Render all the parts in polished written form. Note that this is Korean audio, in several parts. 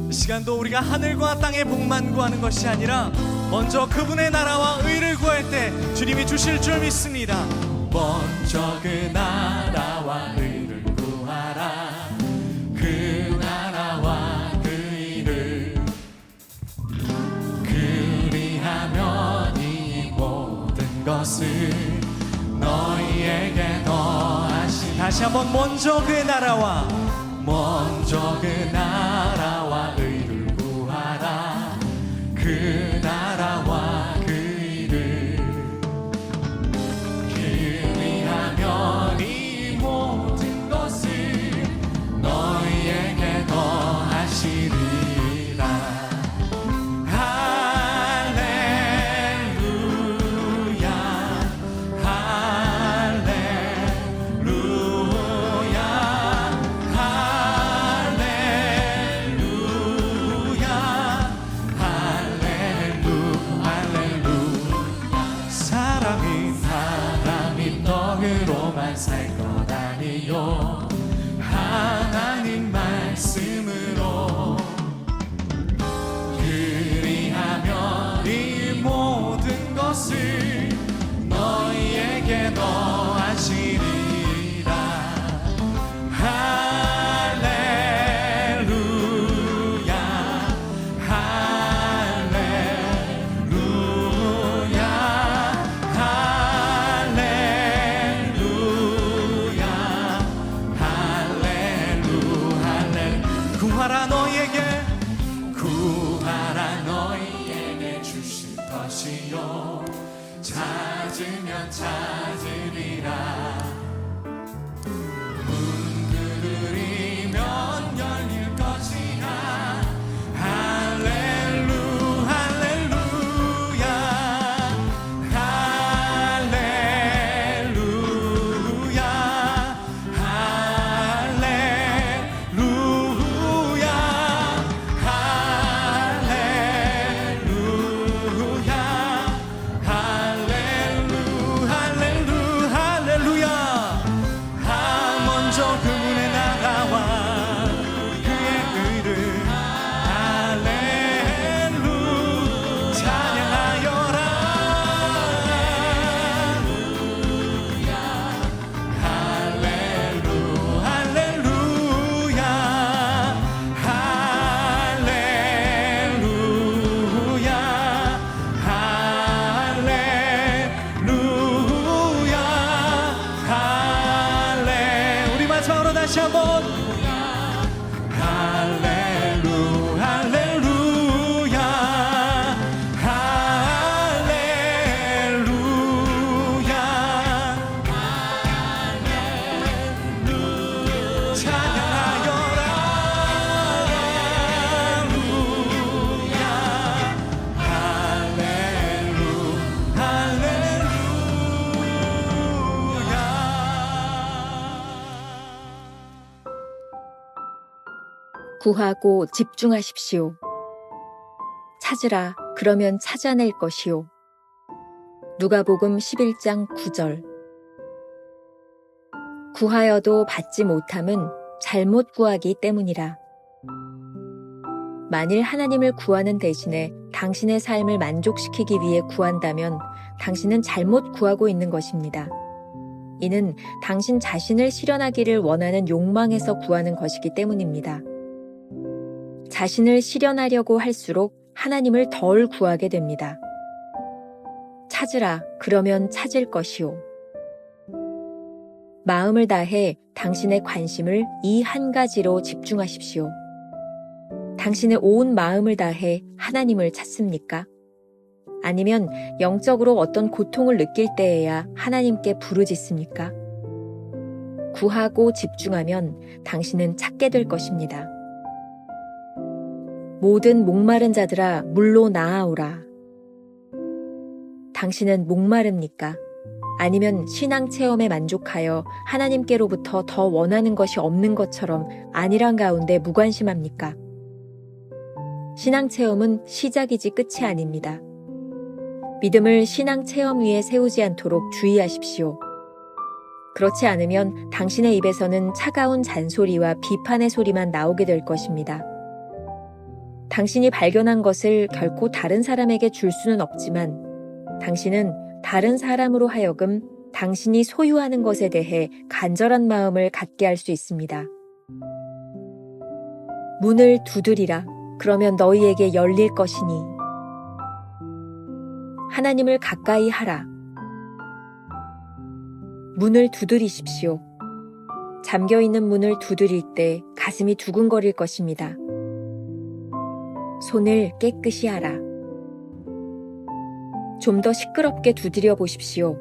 이 시간도 우리가 하늘과 땅의 복만 구하는 것이 아니라 먼저 그분의 나라와 의를 구할 때 주님이 주실 줄 믿습니다. 먼저 그 나라와 의를 구하라. 그 나라와 그 의를 그리하면 이 모든 것을 너희에게 더하시. 다시 한번 먼저 그 나라와 의를 구하라. 그 나라와 그 의를 그리하면 이 모든 것을 너희에게 더하시리라. 할렐루야 할렐루야 할렐루야. 사람이 떡으로만 살 것 아니요 하나님 말씀으로 그리하면 이 모든 것을 너희에게 더하시리라. 할렐루야 할렐루야 할렐루야. 구하라 너희에게 주실 것이요 찾으면 찾으리라. 문 두드리면 열릴 것이라. 할렐루야 할렐루야 할렐루야 할렐루야. 먼저 그분의 나라와 그의 의를 할렐루 찬양하여라. 할렐루야 할렐루야 할렐루야. 우리 마지막으로 다시 한번 할렐루야 할렐루야 찬양하여라. 구하고 집중하십시오. 찾으라 그러면 찾아낼 것이요. 누가복음 11장 9절. 구하여도 받지 못함은 잘못 구하기 때문이라. 만일 하나님을 구하는 대신에 당신의 삶을 만족시키기 위해 구한다면 당신은 잘못 구하고 있는 것입니다. 이는 당신 자신을 실현하기를 원하는 욕망에서 구하는 것이기 때문입니다. 자신을 실현하려고 할수록 하나님을 덜 구하게 됩니다. 찾으라 그러면 찾을 것이요. 마음을 다해 당신의 관심을 이 한 가지로 집중하십시오. 당신의 온 마음을 다해 하나님을 찾습니까? 아니면 영적으로 어떤 고통을 느낄 때에야 하나님께 부르짖습니까? 구하고 집중하면 당신은 찾게 될 것입니다. 모든 목마른 자들아 물로 나아오라. 당신은 목마릅니까? 아니면 신앙 체험에 만족하여 하나님께로부터 더 원하는 것이 없는 것처럼 안일한 가운데 무관심합니까? 신앙 체험은 시작이지 끝이 아닙니다. 믿음을 신앙 체험 위에 세우지 않도록 주의하십시오. 그렇지 않으면 당신의 입에서는 차가운 잔소리와 비판의 소리만 나오게 될 것입니다. 당신이 발견한 것을 결코 다른 사람에게 줄 수는 없지만 당신은 다른 사람으로 하여금 당신이 소유하는 것에 대해 간절한 마음을 갖게 할 수 있습니다. 문을 두드리라. 그러면 너희에게 열릴 것이니. 하나님을 가까이 하라. 문을 두드리십시오. 잠겨있는 문을 두드릴 때 가슴이 두근거릴 것입니다. 손을 깨끗이 하라. 좀 더 시끄럽게 두드려 보십시오.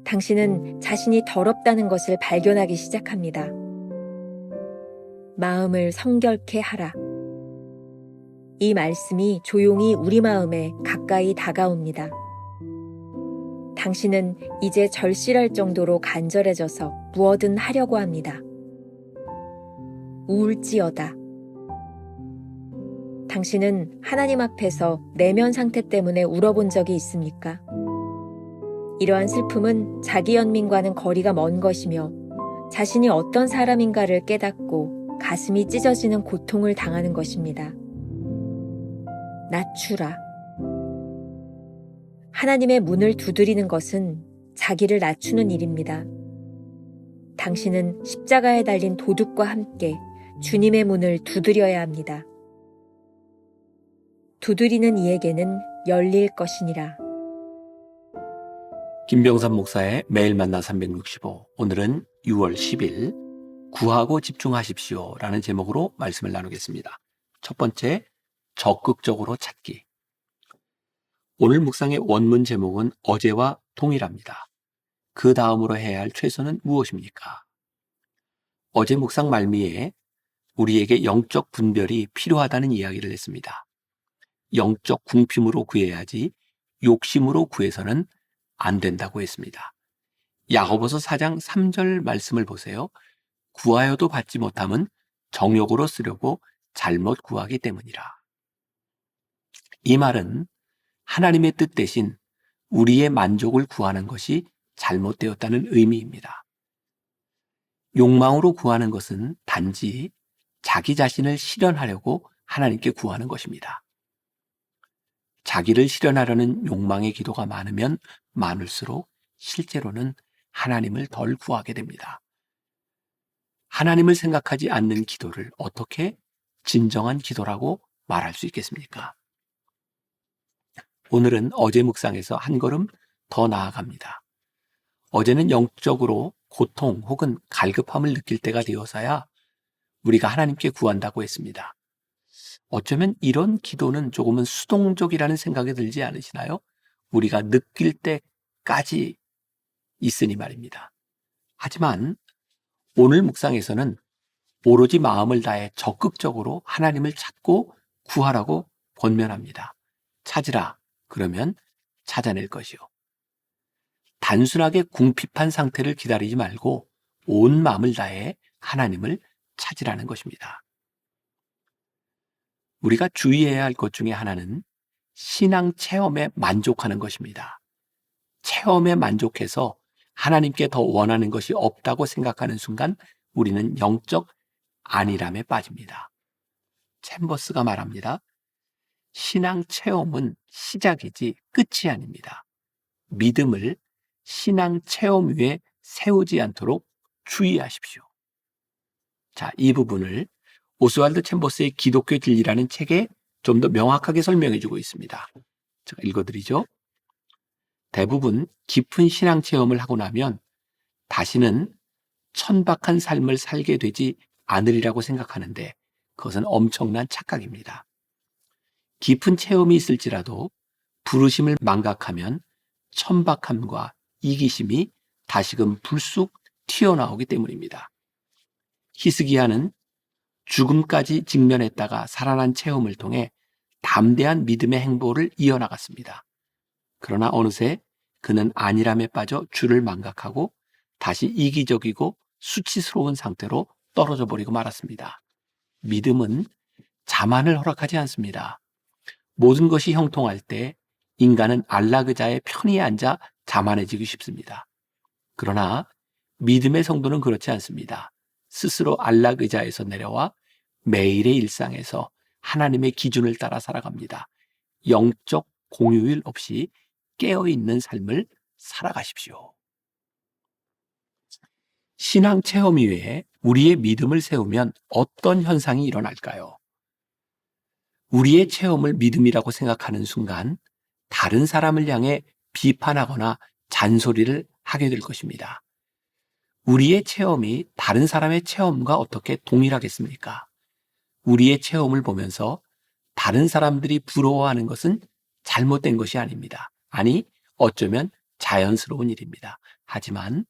당신은 자신이 더럽다는 것을 발견하기 시작합니다. 마음을 성결케 하라. 이 말씀이 조용히 우리 마음에 가까이 다가옵니다. 당신은 이제 절실할 정도로 간절해져서 무엇든 하려고 합니다. 우울지어다. 당신은 하나님 앞에서 내면 상태 때문에 울어본 적이 있습니까? 이러한 슬픔은 자기 연민과는 거리가 먼 것이며 자신이 어떤 사람인가를 깨닫고 가슴이 찢어지는 고통을 당하는 것입니다. 낮추라. 하나님의 문을 두드리는 것은 자기를 낮추는 일입니다. 당신은 십자가에 달린 도둑과 함께 주님의 문을 두드려야 합니다. 두드리는 이에게는 열릴 것이니라. 김병삼 목사의 매일 만나 365. 오늘은 6월 10일 구하고 집중하십시오 라는 제목으로 말씀을 나누겠습니다. 첫 번째, 적극적으로 찾기. 오늘 묵상의 원문 제목은 어제와 동일합니다. 그 다음으로 해야 할 최선은 무엇입니까? 어제 묵상 말미에 우리에게 영적 분별이 필요하다는 이야기를 했습니다. 영적 궁핍으로 구해야지 욕심으로 구해서는 안 된다고 했습니다. 야고보서 4장 3절 말씀을 보세요. 구하여도 받지 못함은 정욕으로 쓰려고 잘못 구하기 때문이라. 이 말은 하나님의 뜻 대신 우리의 만족을 구하는 것이 잘못되었다는 의미입니다. 욕망으로 구하는 것은 단지 자기 자신을 실현하려고 하나님께 구하는 것입니다. 자기를 실현하려는 욕망의 기도가 많으면 많을수록 실제로는 하나님을 덜 구하게 됩니다. 하나님을 생각하지 않는 기도를 어떻게 진정한 기도라고 말할 수 있겠습니까? 오늘은 어제 묵상에서 한 걸음 더 나아갑니다. 어제는 영적으로 고통 혹은 갈급함을 느낄 때가 되어서야 우리가 하나님께 구한다고 했습니다. 어쩌면 이런 기도는 조금은 수동적이라는 생각이 들지 않으시나요? 우리가 느낄 때까지 있으니 말입니다. 하지만 오늘 묵상에서는 오로지 마음을 다해 적극적으로 하나님을 찾고 구하라고 권면합니다. 찾으라. 그러면 찾아낼 것이요. 단순하게 궁핍한 상태를 기다리지 말고 온 마음을 다해 하나님을 찾으라는 것입니다. 우리가 주의해야 할 것 중에 하나는 신앙 체험에 만족하는 것입니다. 체험에 만족해서 하나님께 더 원하는 것이 없다고 생각하는 순간 우리는 영적 안일함에 빠집니다. 챔버스가 말합니다. 신앙 체험은 시작이지 끝이 아닙니다. 믿음을 신앙 체험 위에 세우지 않도록 주의하십시오. 자, 이 부분을 오스왈드 챔버스의 기독교 진리라는 책에 좀 더 명확하게 설명해 주고 있습니다. 제가 읽어드리죠. 대부분 깊은 신앙 체험을 하고 나면 다시는 천박한 삶을 살게 되지 않으리라고 생각하는데 그것은 엄청난 착각입니다. 깊은 체험이 있을지라도 부르심을 망각하면 천박함과 이기심이 다시금 불쑥 튀어나오기 때문입니다. 히스기야는 죽음까지 직면했다가 살아난 체험을 통해 담대한 믿음의 행보를 이어나갔습니다. 그러나 어느새 그는 안일함에 빠져 주를 망각하고 다시 이기적이고 수치스러운 상태로 떨어져 버리고 말았습니다. 믿음은 자만을 허락하지 않습니다. 모든 것이 형통할 때 인간은 안락의자의 편히 앉아 자만해지기 쉽습니다. 그러나 믿음의 성도는 그렇지 않습니다. 스스로 안락 의자에서 내려와 매일의 일상에서 하나님의 기준을 따라 살아갑니다. 영적 공휴일 없이 깨어있는 삶을 살아가십시오. 신앙 체험 이외에 우리의 믿음을 세우면 어떤 현상이 일어날까요? 우리의 체험을 믿음이라고 생각하는 순간 다른 사람을 향해 비판하거나 잔소리를 하게 될 것입니다. 우리의 체험이 다른 사람의 체험과 어떻게 동일하겠습니까? 우리의 체험을 보면서 다른 사람들이 부러워하는 것은 잘못된 것이 아닙니다. 아니, 어쩌면 자연스러운 일입니다. 하지만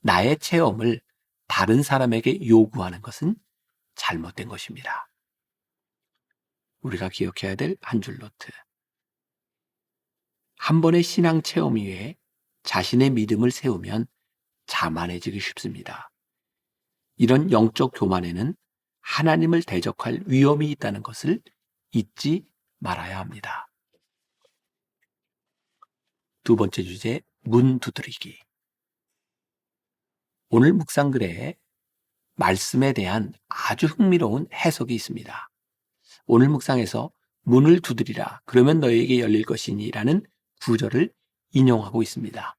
나의 체험을 다른 사람에게 요구하는 것은 잘못된 것입니다. 우리가 기억해야 될 한 줄 노트. 한 번의 신앙 체험 이외에 자신의 믿음을 세우면 자만해지기 쉽습니다. 이런 영적 교만에는 하나님을 대적할 위험이 있다는 것을 잊지 말아야 합니다. 두 번째 주제, 문 두드리기. 오늘 묵상글에 말씀에 대한 아주 흥미로운 해석이 있습니다. 오늘 묵상에서 문을 두드리라 그러면 너희에게 열릴 것이니 라는 구절을 인용하고 있습니다.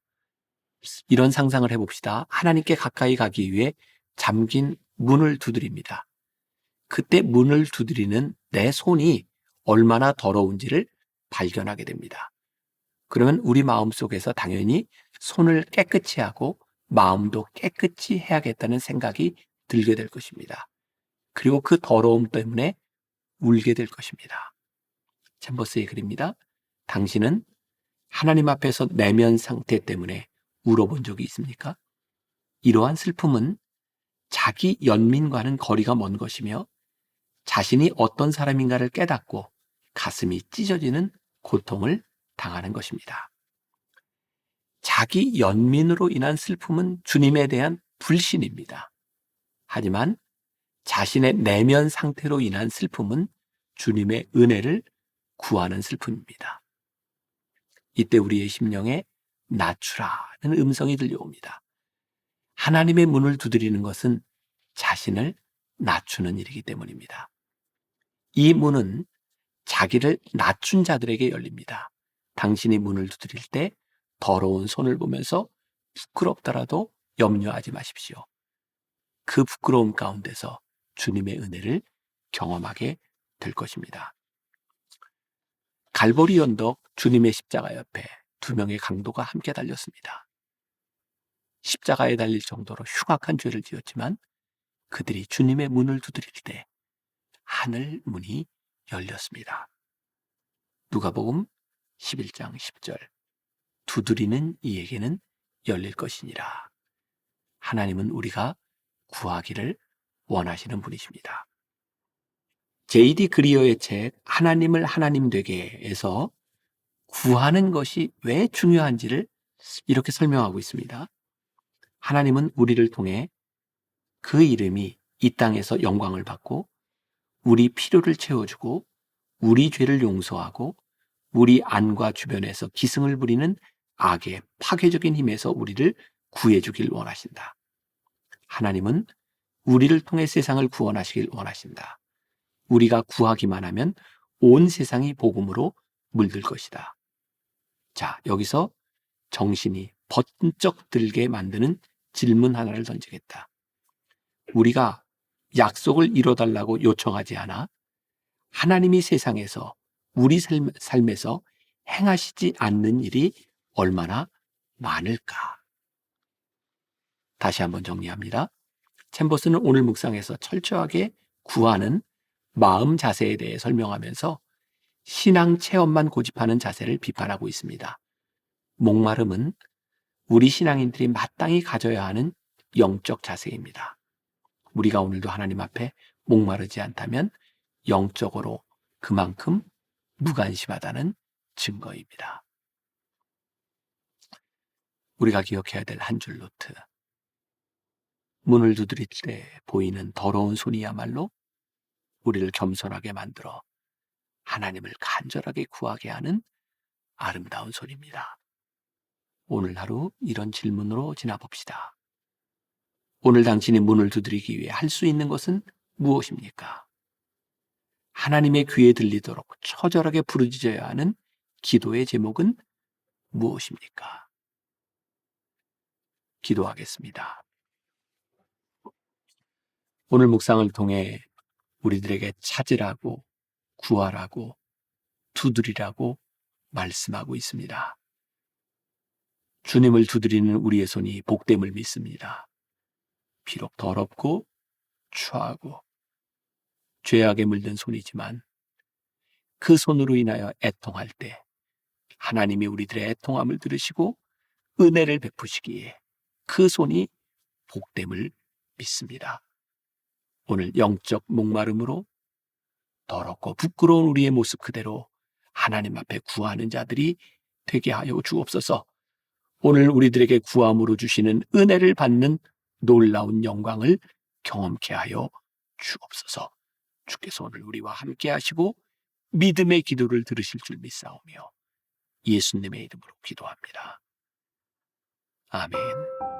이런 상상을 해봅시다. 하나님께 가까이 가기 위해 잠긴 문을 두드립니다. 그때 문을 두드리는 내 손이 얼마나 더러운지를 발견하게 됩니다. 그러면 우리 마음속에서 당연히 손을 깨끗이 하고 마음도 깨끗이 해야겠다는 생각이 들게 될 것입니다. 그리고 그 더러움 때문에 울게 될 것입니다. 챔버스의 글입니다. 당신은 하나님 앞에서 내면 상태 때문에 울어본 적이 있습니까? 이러한 슬픔은 자기 연민과는 거리가 먼 것이며 자신이 어떤 사람인가를 깨닫고 가슴이 찢어지는 고통을 당하는 것입니다. 자기 연민으로 인한 슬픔은 주님에 대한 불신입니다. 하지만 자신의 내면 상태로 인한 슬픔은 주님의 은혜를 구하는 슬픔입니다. 이때 우리의 심령에 낮추라는 음성이 들려옵니다. 하나님의 문을 두드리는 것은 자신을 낮추는 일이기 때문입니다. 이 문은 자기를 낮춘 자들에게 열립니다. 당신이 문을 두드릴 때 더러운 손을 보면서 부끄럽더라도 염려하지 마십시오. 그 부끄러움 가운데서 주님의 은혜를 경험하게 될 것입니다. 갈보리 언덕 주님의 십자가 옆에 두 명의 강도가 함께 달렸습니다. 십자가에 달릴 정도로 흉악한 죄를 지었지만 그들이 주님의 문을 두드릴 때 하늘 문이 열렸습니다. 누가복음 11장 10절 두드리는 이에게는 열릴 것이니라. 하나님은 우리가 구하기를 원하시는 분이십니다. J.D. 그리어의 책 하나님을 하나님 되게에서 구하는 것이 왜 중요한지를 이렇게 설명하고 있습니다. 하나님은 우리를 통해 그 이름이 이 땅에서 영광을 받고 우리 필요를 채워주고 우리 죄를 용서하고 우리 안과 주변에서 기승을 부리는 악의 파괴적인 힘에서 우리를 구해주길 원하신다. 하나님은 우리를 통해 세상을 구원하시길 원하신다. 우리가 구하기만 하면 온 세상이 복음으로 물들 것이다. 자, 여기서 정신이 번쩍 들게 만드는 질문 하나를 던지겠다. 우리가 약속을 이뤄달라고 요청하지 않아 하나님이 세상에서 우리 삶에서 행하시지 않는 일이 얼마나 많을까? 다시 한번 정리합니다. 챔버스는 오늘 묵상에서 철저하게 구하는 마음 자세에 대해 설명하면서 신앙 체험만 고집하는 자세를 비판하고 있습니다. 목마름은 우리 신앙인들이 마땅히 가져야 하는 영적 자세입니다. 우리가 오늘도 하나님 앞에 목마르지 않다면 영적으로 그만큼 무관심하다는 증거입니다. 우리가 기억해야 될 한 줄 노트. 문을 두드릴 때 보이는 더러운 손이야말로 우리를 겸손하게 만들어 하나님을 간절하게 구하게 하는 아름다운 손입니다. 오늘 하루 이런 질문으로 지나봅시다. 오늘 당신의 문을 두드리기 위해 할 수 있는 것은 무엇입니까? 하나님의 귀에 들리도록 처절하게 부르짖어야 하는 기도의 제목은 무엇입니까? 기도하겠습니다. 오늘 묵상을 통해 우리들에게 찾으라고, 구하라고, 두드리라고 말씀하고 있습니다. 주님을 두드리는 우리의 손이 복됨을 믿습니다. 비록 더럽고 추하고 죄악에 물든 손이지만 그 손으로 인하여 애통할 때 하나님이 우리들의 애통함을 들으시고 은혜를 베푸시기에 그 손이 복됨을 믿습니다. 오늘 영적 목마름으로 더럽고 부끄러운 우리의 모습 그대로 하나님 앞에 구하는 자들이 되게 하여 주옵소서. 오늘 우리들에게 구함으로 주시는 은혜를 받는 놀라운 영광을 경험케 하여 주옵소서. 주께서 오늘 우리와 함께 하시고 믿음의 기도를 들으실 줄 믿사오며 예수님의 이름으로 기도합니다. 아멘.